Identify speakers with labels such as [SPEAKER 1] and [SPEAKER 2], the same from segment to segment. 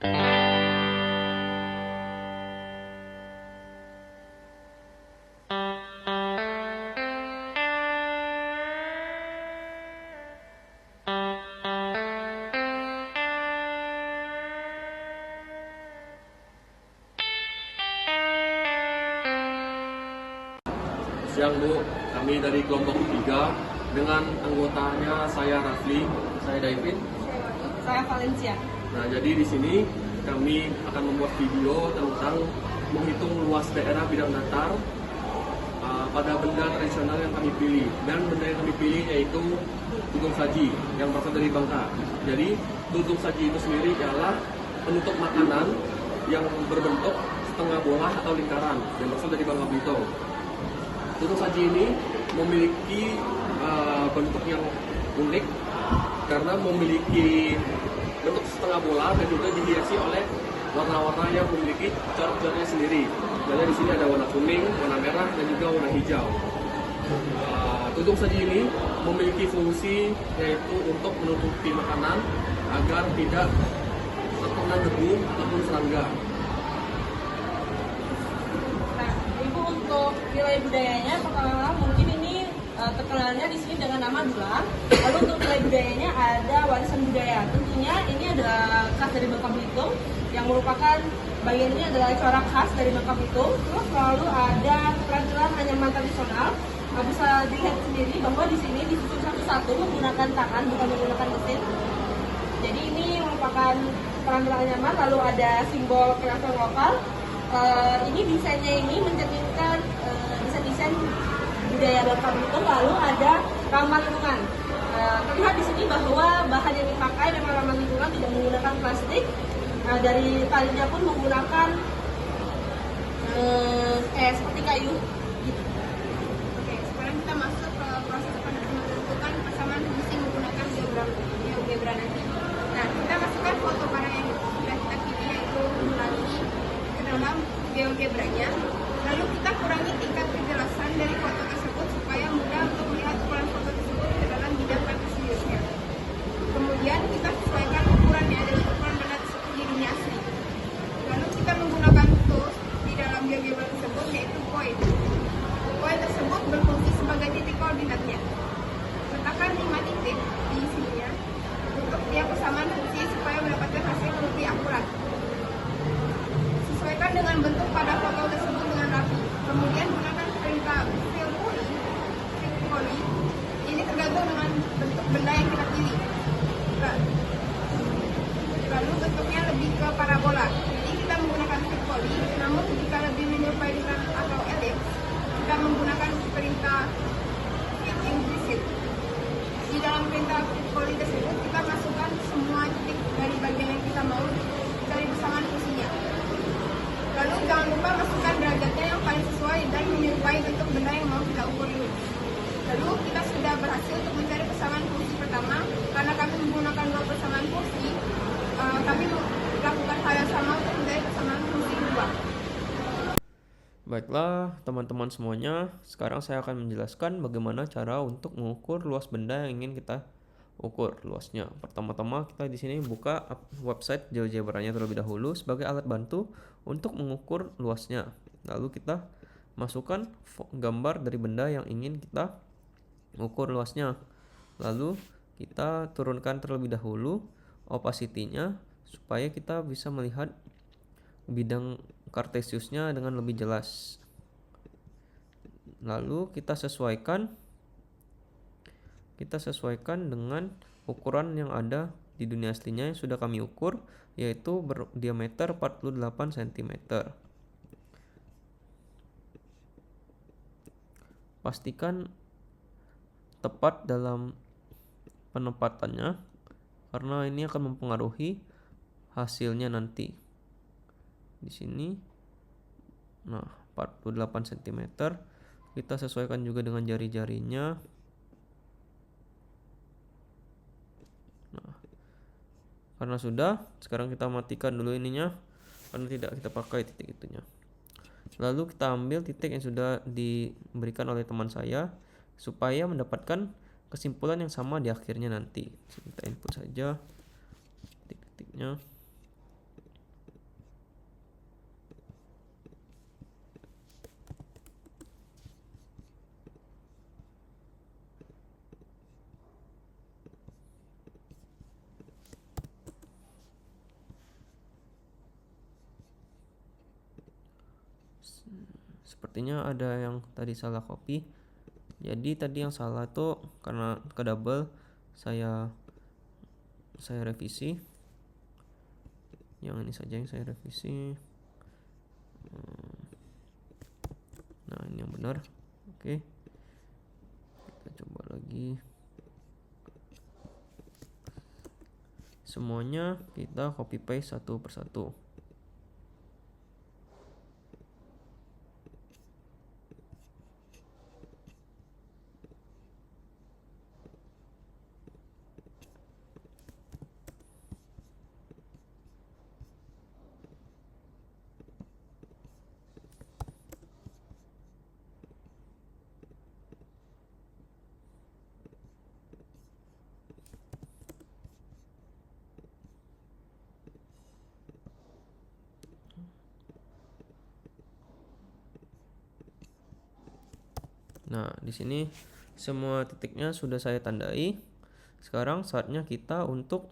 [SPEAKER 1] Siang Bu, kami dari kelompok 3 dengan anggotanya saya Rafli, saya David,
[SPEAKER 2] Saya Valencia.
[SPEAKER 1] Nah, jadi di sini kami akan membuat video tentang menghitung luas daerah bidang datar pada benda tradisional yang kami pilih. Dan benda yang kami pilih yaitu tutung saji yang berasal dari Bangka. Jadi tutung saji itu sendiri adalah penutup makanan yang berbentuk setengah bola atau lingkaran yang berasal dari Bangka Belitung. Tutung saji ini memiliki bentuk yang unik karena memiliki bentuk setengah bola dan juga dihiasi oleh warna-warna yang memiliki corak-coraknya sendiri. Jadi di sini ada warna kuning, warna merah, dan juga warna hijau. Tutung saji ini memiliki fungsi yaitu untuk menutupi makanan agar tidak terkena debu ataupun serangga.
[SPEAKER 2] Nah, Ibu untuk nilai budayanya pertama mungkin ini terkenalnya di sini dengan nama Dulang. Lalu untuk nilai budayanya ada warisan budaya. Tentunya ini adalah khas dari Bangka Belitung yang merupakan bagian ini adalah corak khas dari Bangka Belitung. Terus lalu ada peran-peran anyaman tradisional. Bisa dilihat sendiri bahwa di sini disusun satu-satu menggunakan tangan bukan menggunakan mesin. Jadi ini merupakan peran-peran anyaman. Lalu ada simbol kreator lokal. Ini desainnya ini mencerminkan desain-desain budaya Bangka Belitung. Lalu ada ramah lingkungan. Terlihat di sini bahwa bahan yang dipakai memang ramah lingkungan, tidak menggunakan plastik. Dari talinya pun menggunakan seperti kayu. Gitu.
[SPEAKER 3] Oke, sekarang kita masuk ke proses menentukan pasangan fungsi menggunakan GeoGebra nanti. Nah, kita masukkan foto barang yang sudah kita pilih yaitu lagi ke dalam GeoGebra-nya. Lalu kita kurangi tingkat kejelasan dari foto tersebut supaya mudah untuk melihat ukuran foto tersebut ke dalam bidang kartesiusnya. Kemudian kita sesuaikan ukurannya dengan ukuran benda tersebut di dunia asli. Lalu kita menggunakan tools di dalam GeoGebra tersebut yaitu point. Point tersebut berfungsi sebagai titik koordinatnya. Letakkan 5 titik di sininya untuk tiap persamaan fungsi supaya mendapatkan hasil yang lebih akurat. Sesuaikan dengan bentuk pada foto tersebut dengan rapi. Kemudian gunakan perintah fill poly. Ini tergantung dengan bentuk benda yang kita pilih. Lalu bentuknya lebih ke parabola. Jadi kita menggunakan fill poly. Namun jika lebih menyerupai dengan atau elips, kita menggunakan perintah fill implicit. Di dalam perintah fill poly tersebut kita masukkan semua titik dari bagian yang kita mau dari persamaan fungsinya. Lalu jangan lupa masukkan derajatnya yang paling sesuai dan menyerupai bentuk benda yang mau kita ukur ini. Lalu kita sudah berhasil untuk mencari persamaan fungsi pertama. Karena kami menggunakan 2 persamaan fungsi, kami melakukan hal yang sama untuk mencari persamaan fungsi 2.
[SPEAKER 4] Baiklah teman-teman semuanya, sekarang saya akan menjelaskan bagaimana cara untuk mengukur luas benda yang ingin kita ukur luasnya. Pertama-tama kita di sini buka website GeoGebra-nya terlebih dahulu sebagai alat bantu untuk mengukur luasnya. Lalu kita masukkan gambar dari benda yang ingin kita ukur luasnya. Lalu kita turunkan terlebih dahulu opacity-nya supaya kita bisa melihat bidang kartesiusnya dengan lebih jelas. Lalu kita sesuaikan dengan ukuran yang ada di dunia aslinya yang sudah kami ukur, yaitu berdiameter 48 cm. Pastikan tepat dalam penempatannya karena ini akan mempengaruhi hasilnya nanti. Di sini 48 cm. Kita sesuaikan juga dengan jari-jarinya. Karena sudah, sekarang kita matikan dulu ininya karena tidak kita pakai titik itunya. Lalu kita ambil titik yang sudah diberikan oleh teman saya supaya mendapatkan kesimpulan yang sama di akhirnya nanti. Kita input saja titik-titiknya. sepertinya ada yang tadi salah copy. Jadi tadi yang salah itu karena ke double, saya revisi. Yang ini saja yang saya revisi. Nah, ini yang benar. Oke, kita coba lagi. Semuanya kita copy paste satu persatu. Nah, di sini semua titiknya sudah saya tandai. Sekarang saatnya kita untuk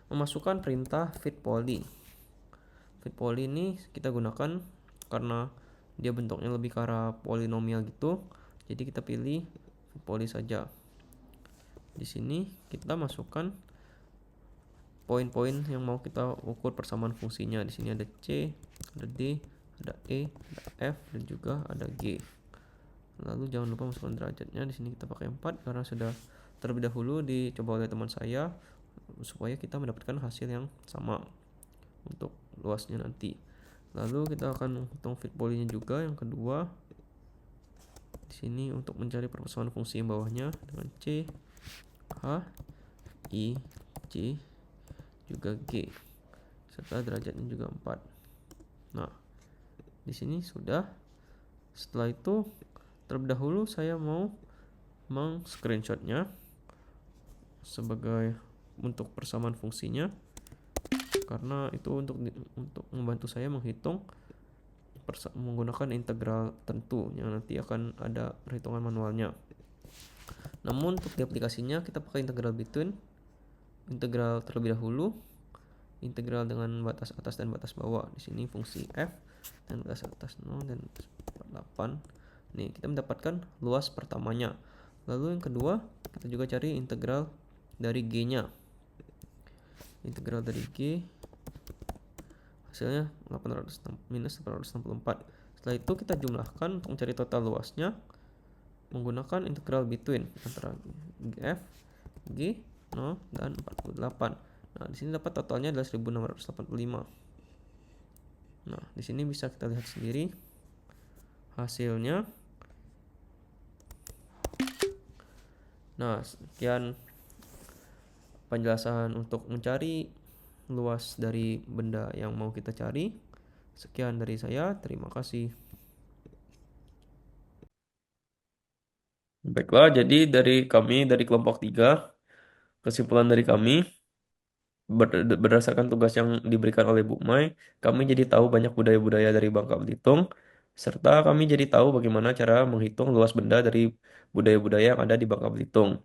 [SPEAKER 4] memasukkan perintah fitPoly. FitPoly ini kita gunakan karena dia bentuknya lebih ke arah polinomial gitu. Jadi kita pilih fitPoly saja. Di sini kita masukkan poin-poin yang mau kita ukur persamaan fungsinya. Di sini ada C, ada D, ada E, ada F, dan juga ada G. Lalu jangan lupa masukkan derajatnya. Di sini kita pakai 4 karena sudah terlebih dahulu dicoba oleh teman saya supaya kita mendapatkan hasil yang sama untuk luasnya nanti. Lalu kita akan menghitung fitPoly-nya juga yang kedua. Di sini untuk mencari persamaan fungsi yang bawahnya dengan C, H, I, J, juga G, serta derajatnya juga 4. Nah, di sini sudah. Setelah itu terlebih dahulu saya mau meng-screenshotnya sebagai untuk persamaan fungsinya, karena itu untuk membantu saya menghitung menggunakan integral tentu yang nanti akan ada perhitungan manualnya. Namun untuk di aplikasinya kita pakai integral between, integral terlebih dahulu, integral dengan batas atas dan batas bawah. Di sini fungsi f dan batas atas 0 dan 8. Nih, kita mendapatkan luas pertamanya. Lalu yang kedua, kita juga cari integral dari G-nya. Integral dari G hasilnya minus 864. Setelah itu kita jumlahkan untuk mencari total luasnya menggunakan integral between antara F, G, 0 dan 48. Nah, di sini dapat totalnya adalah 1685. Nah, di sini bisa kita lihat sendiri hasilnya. Nah, sekian penjelasan untuk mencari luas dari benda yang mau kita cari. Sekian dari saya, terima kasih. Baiklah, jadi dari kami dari kelompok 3, kesimpulan dari kami berdasarkan tugas yang diberikan oleh Bu Mai, kami jadi tahu banyak budaya-budaya dari Bangka Belitung, serta kami jadi tahu bagaimana cara menghitung luas benda dari budaya-budaya yang ada di Bangka Belitung.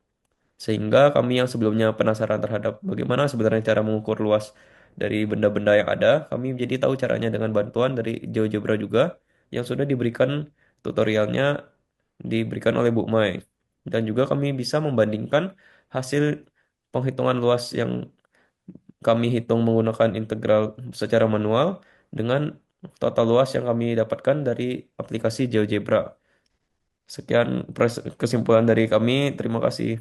[SPEAKER 4] Sehingga kami yang sebelumnya penasaran terhadap bagaimana sebenarnya cara mengukur luas dari benda-benda yang ada, kami menjadi tahu caranya dengan bantuan dari GeoGebra juga, yang sudah diberikan tutorialnya diberikan oleh Bu Mai. Dan juga kami bisa membandingkan hasil penghitungan luas yang kami hitung menggunakan integral secara manual dengan total luas yang kami dapatkan dari aplikasi GeoGebra. Sekian kesimpulan dari kami, terima kasih.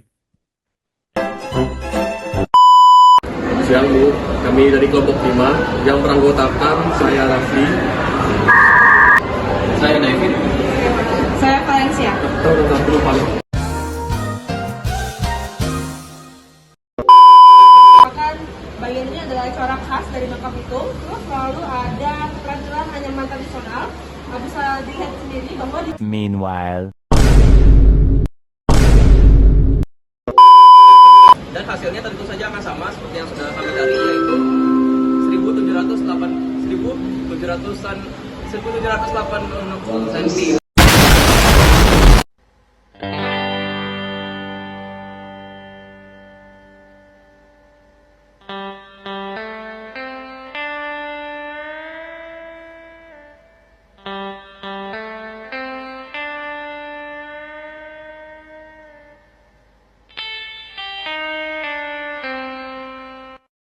[SPEAKER 1] Siang Bu, kami dari kelompok 5 yang beranggotakan saya Rafli, saya David,
[SPEAKER 2] Saya Valencia. Bagian ini adalah corak khas dari Bangka Belitung. Terus selalu ada keterampilan anyaman tradisional. Bisa dilihat sendiri bahwa di
[SPEAKER 5] Meanwhile.
[SPEAKER 1] dan hasilnya tentu saja akan sama seperti yang sudah kami cari, yaitu 1780 cm.